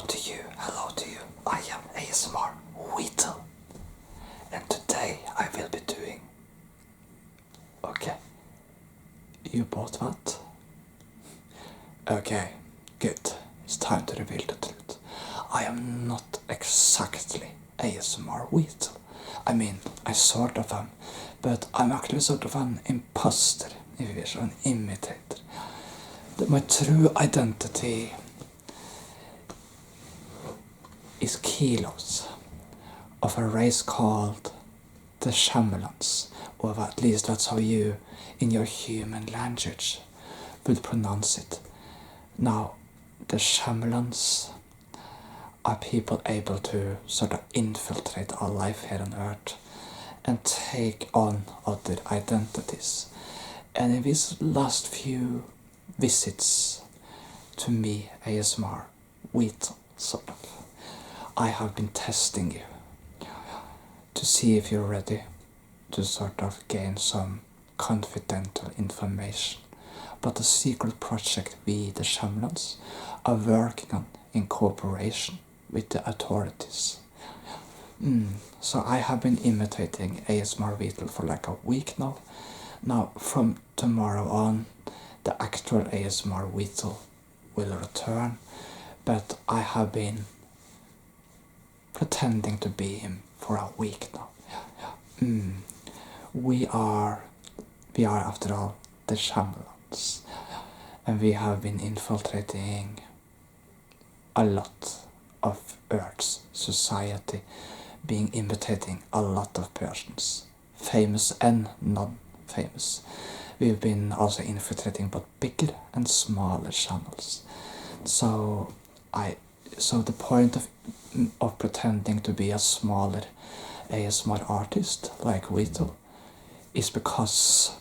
hello to you. I am ASMR Weetle, and today I will be doing. Okay, you bought what? Okay, good. It's time to reveal the truth. I am not exactly ASMR Weetle. I mean, I sort of am, but I'm actually sort of an imposter, if you wish, an imitator. My true identity is kilos of a race called the chameleons, or at least that's how you, in your human language, would pronounce it. Now, the chameleons are people able to sort of infiltrate our life here on Earth and take on other identities. And in these last few visits to me, ASMR, Wheatle, sort of, I have been testing you to see if you're ready to sort of gain some confidential information about the secret project we, the chameleons, are working on in cooperation with the authorities. So I have been imitating ASMR Wheatle for like a week now. Now, from tomorrow on, the actual ASMR Wheatle will return, but I have been pretending to be him for a week now. We are after all the chameleons, and we have been infiltrating a lot of Earth's society, being imitating a lot of persons, famous and non-famous. We've been also infiltrating both bigger and smaller channels. So the point of pretending to be a smaller ASMR artist like Wheatle is because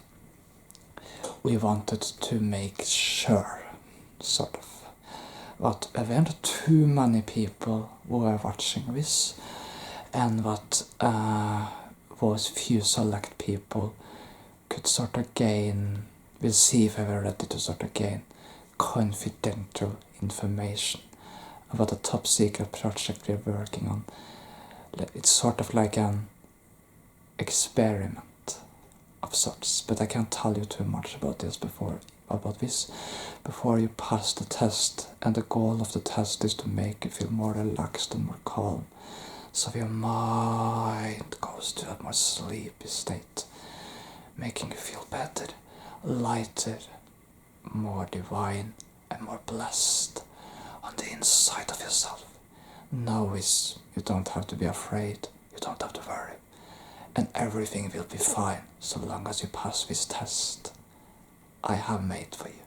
we wanted to make sure, sort of, that there weren't too many people who were watching this, and that those few select people could sort of gain, we'll see if they were ready to sort of gain confidential information about the top secret project we're working on. It's sort of like an experiment of sorts, but I can't tell you too much about this before you pass the test, and the goal of the test is to make you feel more relaxed and more calm, so your mind goes to a more sleepy state, making you feel better, lighter, more divine, and more blessed on the inside of yourself. Now you don't have to be afraid, you don't have to worry, and everything will be fine so long as you pass this test I have made for you.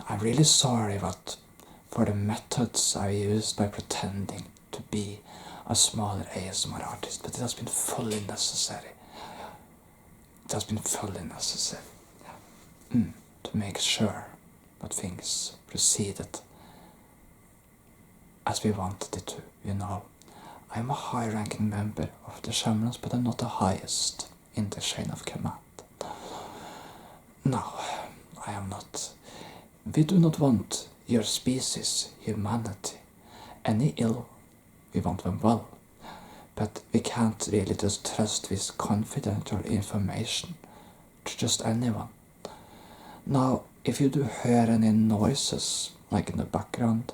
I'm really sorry for the methods I used by pretending to be a smaller ASMR artist, but it has been fully necessary. It has been fully necessary to make sure that things proceeded as we wanted it to. You know, I'm a high-ranking member of the chameleons, but I'm not the highest in the chain of command. No, I am not. We do not want your species, humanity, any ill. We want them well. But we can't really just trust this confidential information to just anyone. Now, if you do hear any noises, like in the background,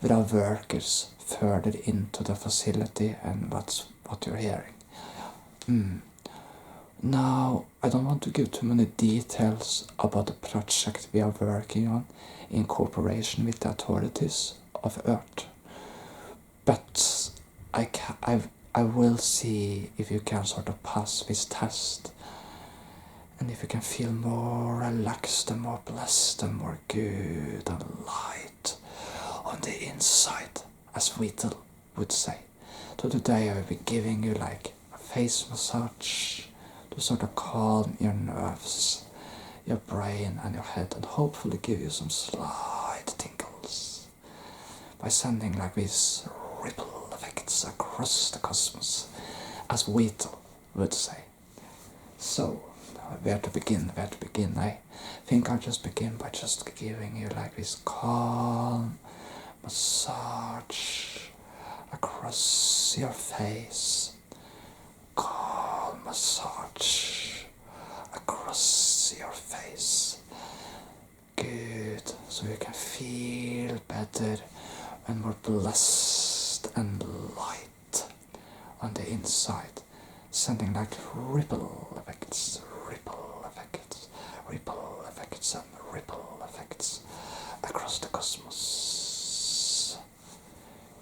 there are workers further into the facility, and that's what you're hearing. Now, I don't want to give too many details about the project we are working on in cooperation with the authorities of Earth, but I will see if you can sort of pass this test, and if you can feel more relaxed and more blessed and more good and light on the inside, as Wheatle would say. So today I will be giving you like a face massage to sort of calm your nerves, your brain and your head, and hopefully give you some slight tingles by sending like these ripple effects across the cosmos, as Wheatle would say. So, where to begin? I think I'll just begin by just giving you like this calm massage across your face. Calm massage across your face. Good, so you can feel better and more blessed and light on the inside, sending like ripple effects, and ripple effects across the cosmos.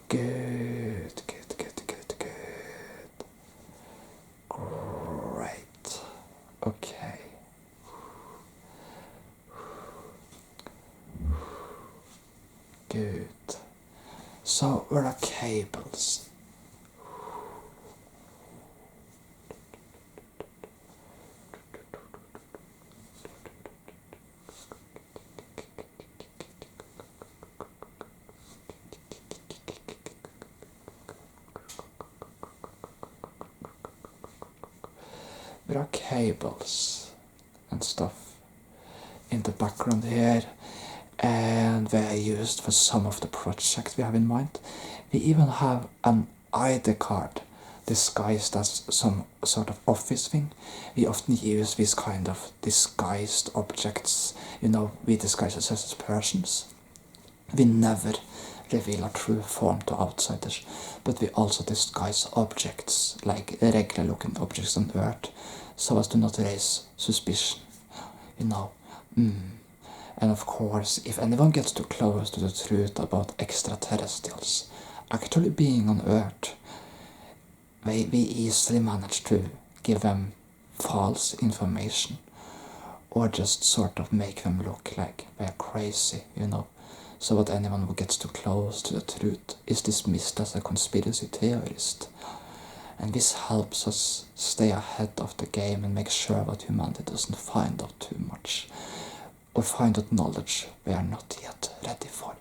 Good. Great. Okay. Good. So where are cables? There are cables and stuff in the background here, and they are used for some of the projects we have in mind. We even have an ID card disguised as some sort of office thing. We often use these kind of disguised objects. We disguise ourselves as persons. We never reveal our true form to outsiders, but we also disguise objects, like regular looking objects on Earth, so as to not raise suspicion. And of course, if anyone gets too close to the truth about extraterrestrials actually being on Earth, we easily manage to give them false information, or just sort of make them look like they're crazy, so that anyone who gets too close to the truth is dismissed as a conspiracy theorist. And this helps us stay ahead of the game and make sure that humanity doesn't find out too much, or find out knowledge we are not yet ready for.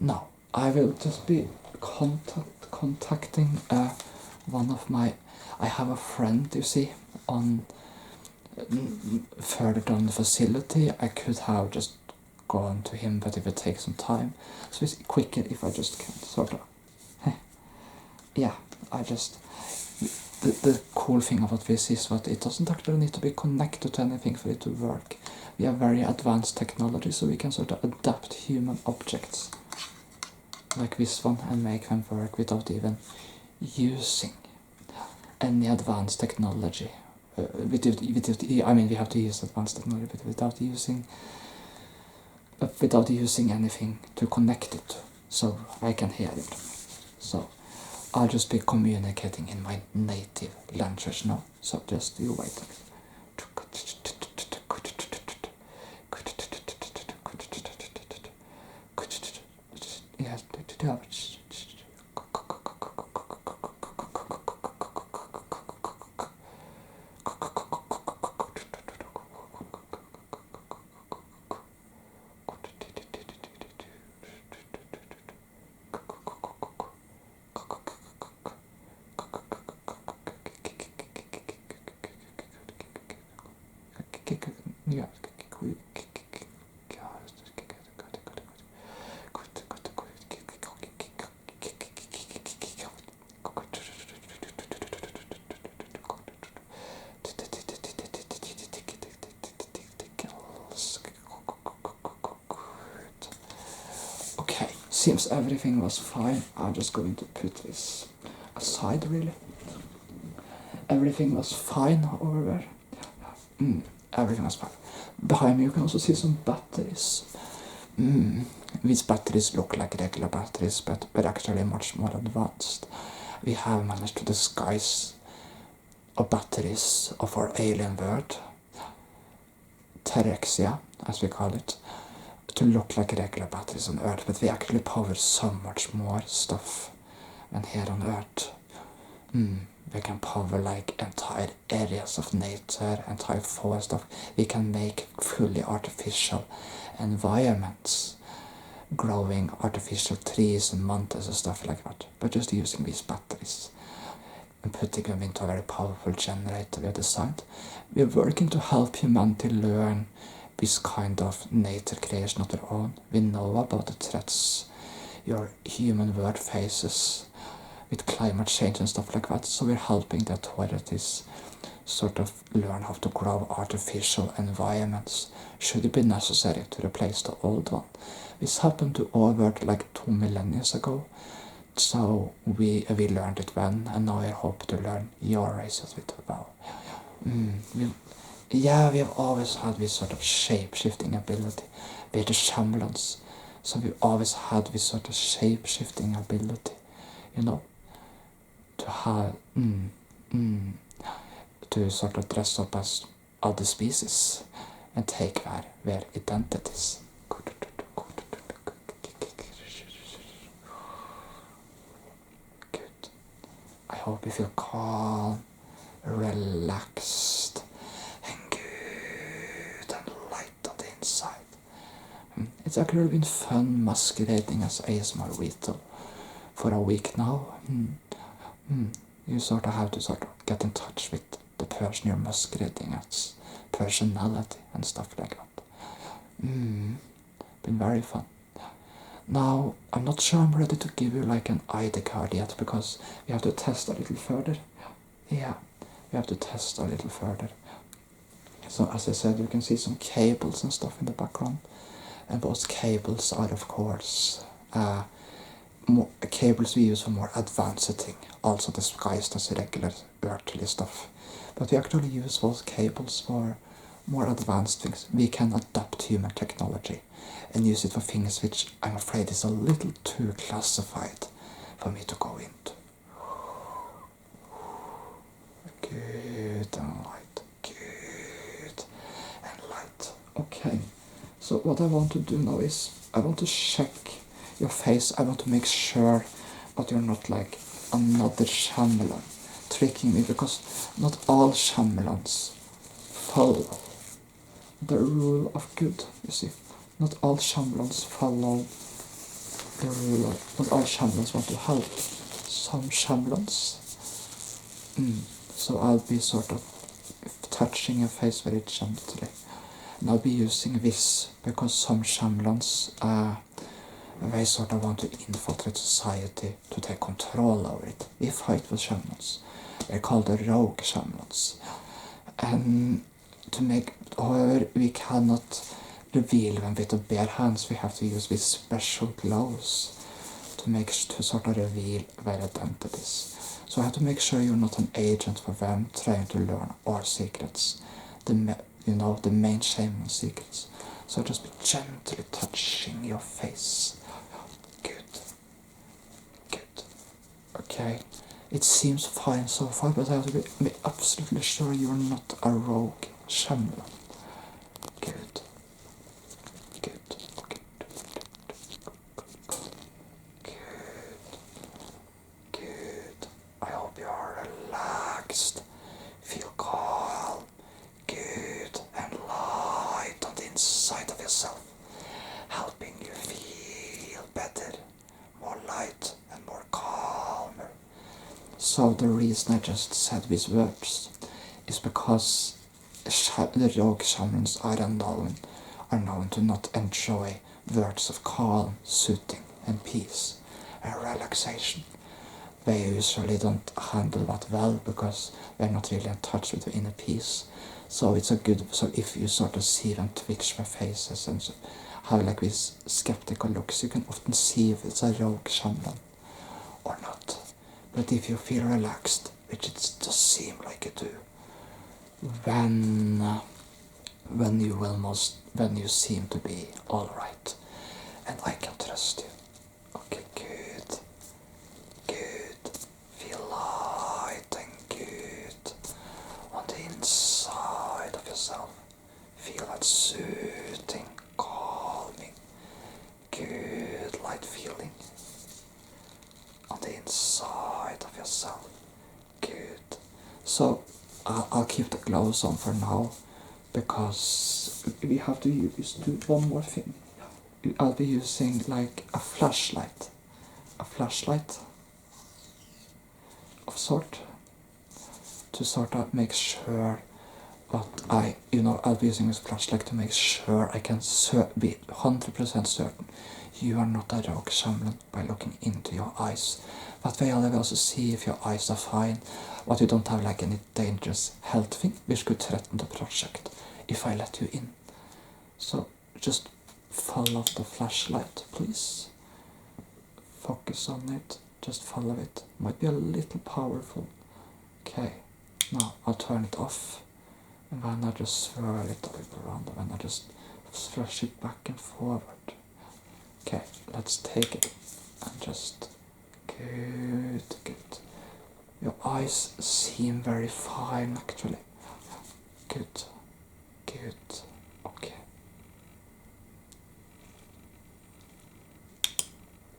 Now, I will just be contacting one of my... I have a friend, you see, on further down the facility. I could have just gone to him, but it would take some time. So it's quicker if I just can sort of... yeah, The cool thing about this is that it doesn't actually need to be connected to anything for it to work. We have very advanced technology, so we can sort of adapt human objects like this one and make them work without even using any advanced technology. I mean, we have to use advanced technology, but without using anything to connect it to, so I can hear it. So I'll just be communicating in my native language now, so just you wait. Seems everything was fine. I'm just going to put this aside, really. Everything was fine over there. Everything was fine. Behind me you can also see some batteries. These batteries look like regular batteries, but they're actually much more advanced. We have managed to disguise our batteries of our alien world, Terexia, as we call it, to look like regular batteries on Earth, but we actually power so much more stuff than here on Earth. We can power like entire areas of nature, entire forest stuff. We can make fully artificial environments, growing artificial trees and mountains and stuff like that, but just using these batteries. and putting them into a very powerful generator we have designed. We're working to help humanity learn this kind of nature creation of their own. We know about the threats your human world faces with climate change and stuff like that, so we're helping the authorities sort of learn how to grow artificial environments should it be necessary to replace the old one. This happened to our world like 2 millennia ago, so we learned it then, and now I hope to learn your race as well. We have always had this sort of shape-shifting ability. We're the chameleons, so we've always had this sort of shape-shifting ability, to have, to sort of dress up as other species and take their identities. Good. I hope you feel calm, relaxed, and good and light on the inside. It's actually been fun masquerading as ASMR Retail for a week now. You sort of have to sort of get in touch with the person you're masquerading as, personality and stuff like that. Been very fun. Now, I'm not sure I'm ready to give you like an ID card yet, because we have to test a little further. Yeah, we have to test a little further. So as I said, you can see some cables and stuff in the background. And those cables are, of course, cables we use for more advanced thing, also disguised as regular earthly stuff. But we actually use those cables for more advanced things. We can adapt human technology and use it for things which I'm afraid is a little too classified for me to go into. Good and light, good and light. Okay, so what I want to do now is I want to check your face. I want to make sure that you're not like another chameleon tricking me, because not all chameleons follow the rule of good, you see. Not all chameleons follow the rule of, not all chameleons want to help. Some chameleons. So I'll be sort of touching your face very gently. And I'll be using this because some chameleons, they sort of want to infiltrate society to take control over it. We fight with chameleons. They're called the rogue chameleons. And to make, however, we cannot reveal them with the bare hands. We have to use these special gloves to sort of reveal their identities. So I have to make sure you're not an agent for them trying to learn our secrets. The main shaming secrets. So just be gently touching your face. Good. Good. Okay. It seems fine so far, but I have to be absolutely sure you're not a rogue chameleon. Good. Good. Good. Good. Good. I hope you are relaxed. Feel calm. Good and light on the inside of yourself, helping you feel better, more light and more calmer. So the reason I just said these words is because the rogue shamans are known to not enjoy words of calm, soothing and peace and relaxation. They usually don't handle that well because they're not really in touch with the inner peace. So it's so if you sort of see them twitch their faces and have like these skeptical looks, you can often see if it's a rogue shaman or not. But if you feel relaxed, which it does seem like you do, then you seem to be alright. And I can trust you. Okay, good. Good. Feel light and good on the inside of yourself. Feel that soothing, calming, good light feeling on the inside of yourself. Good. So I'll keep the gloves on for now because we have to do one more thing. I'll be using like a flashlight of sort, to sort of make sure that I'll be using this flashlight to make sure I can be 100% certain you are not a rogue chameleon by looking into your eyes. That way I'll also see if your eyes are fine, but you don't have like any dangerous health thing which could threaten the project if I let you in. So just follow the flashlight, please. Focus on it, just follow it. Might be a little powerful. Okay, now I'll turn it off, and then I just swirl it a little around, and then I just flush it back and forward. Okay, let's take it and just good. Your eyes seem very fine actually. Good. Okay.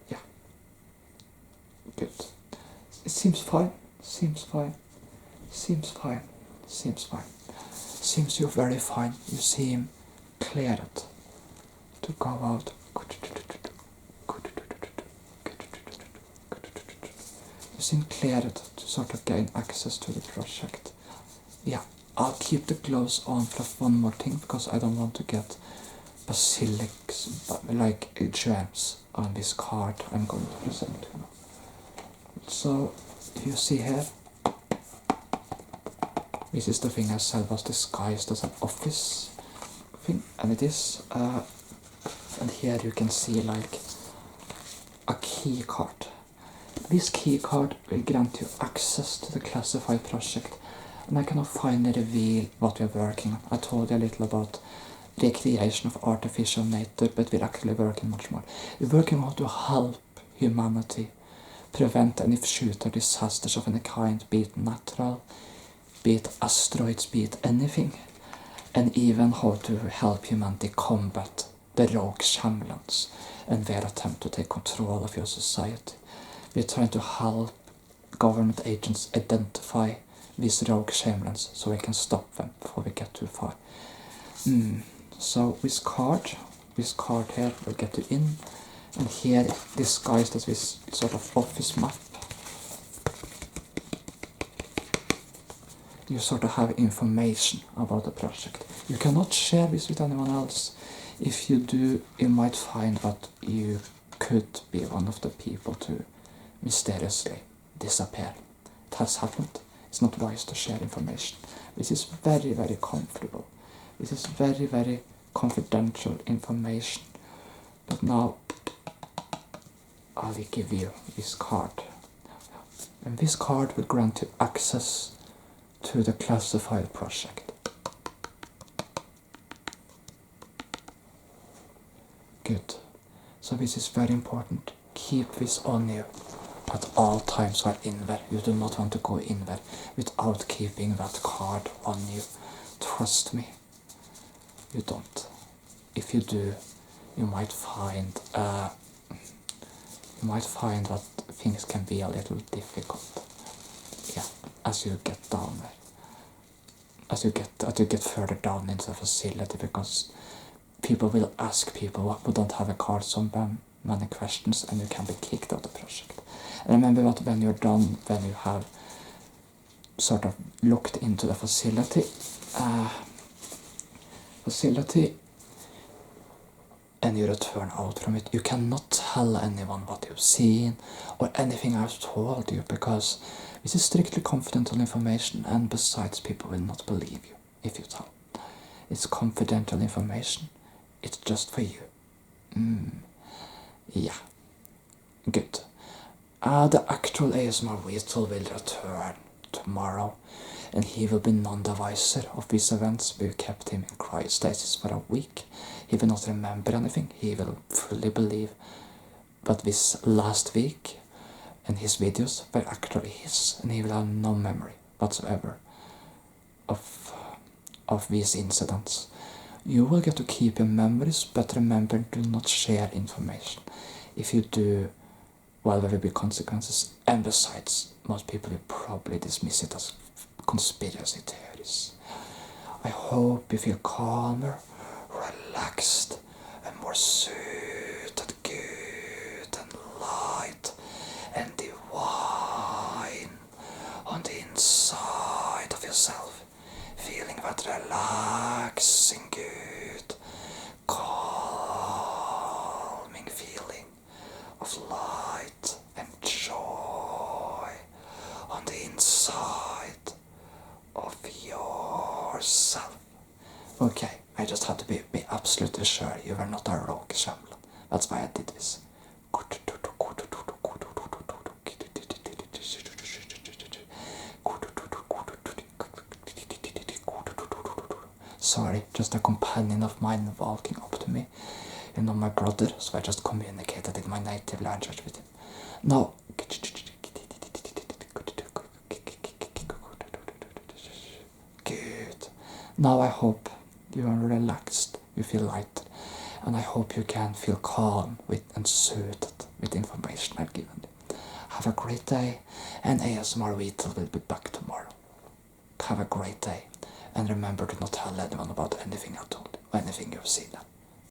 Yeah. Good. It seems fine. Seems you're very fine. You seem cleared to go out. You seem cleared to sort of gain access to the project. Yeah, I'll keep the gloves on for one more thing because I don't want to get bacillus, like germs, on this card I'm going to present. So, you see here, this is the thing I said was disguised as an office thing, and it is. And here you can see like a key card. This key card will grant you access to the classified project, and I cannot finally reveal what we are working on. I told you a little about recreation of artificial nature, but we're actually working much more. We're working on how to help humanity prevent any future disasters of any kind, be it natural, be it asteroids, be it anything, and even how to help humanity combat the rogue chameleons and their attempt to take control of your society. We're trying to help government agents identify these rogue chameleons so we can stop them before we get too far. So this card here will get you in, and here disguised as this sort of office map. You sort of have information about the project. You cannot share this with anyone else. If you do, you might find that you could be one of the people to mysteriously disappear. It has happened. It's not wise to share information. This is very, very comfortable. This is very, very confidential information. But now I will give you this card. And this card will grant you access to the classified project. Good. So this is very important. Keep this on you at all times while in there. You do not want to go in there without keeping that card on you. Trust me. You don't. If you do, you might find that things can be a little difficult. Yeah, as you get down there. As you get further down into the facility, because people will ask people who don't have a card on them many questions, and you can be kicked out of the project. And remember that when you're done, when you have sort of looked into the facility, and you return out from it, you cannot tell anyone what you've seen or anything I've told you, because this is strictly confidential information, and besides, people will not believe you if you tell. It's confidential information. It's just for you. Yeah. Good. The actual ASMR Weasel will return tomorrow, and he will be none the wiser of these events. We kept him in cryostasis for a week. He will not remember anything. He will fully believe that this last week and his videos were actually his, and he will have no memory whatsoever of these incidents. You will get to keep your memories, but remember, do not share information. If you do, well, there will be consequences, and besides, most people will probably dismiss it as conspiracy theories. I hope you feel calmer, relaxed, and more suited, good and light and divine on the inside of absolutely sure you were not a rogue, Chameleon. That's why I did this. Sorry, just a companion of mine walking up to me. You know, my brother, so I just communicated in my native language with him. Now, good. Now I hope you are relaxed, you feel lighter, and I hope you can feel calm with and soothed with the information I've given you. Have a great day, and ASMR Weetle will be back tomorrow. Have a great day, and remember to not tell anyone about anything I told you, anything you've seen.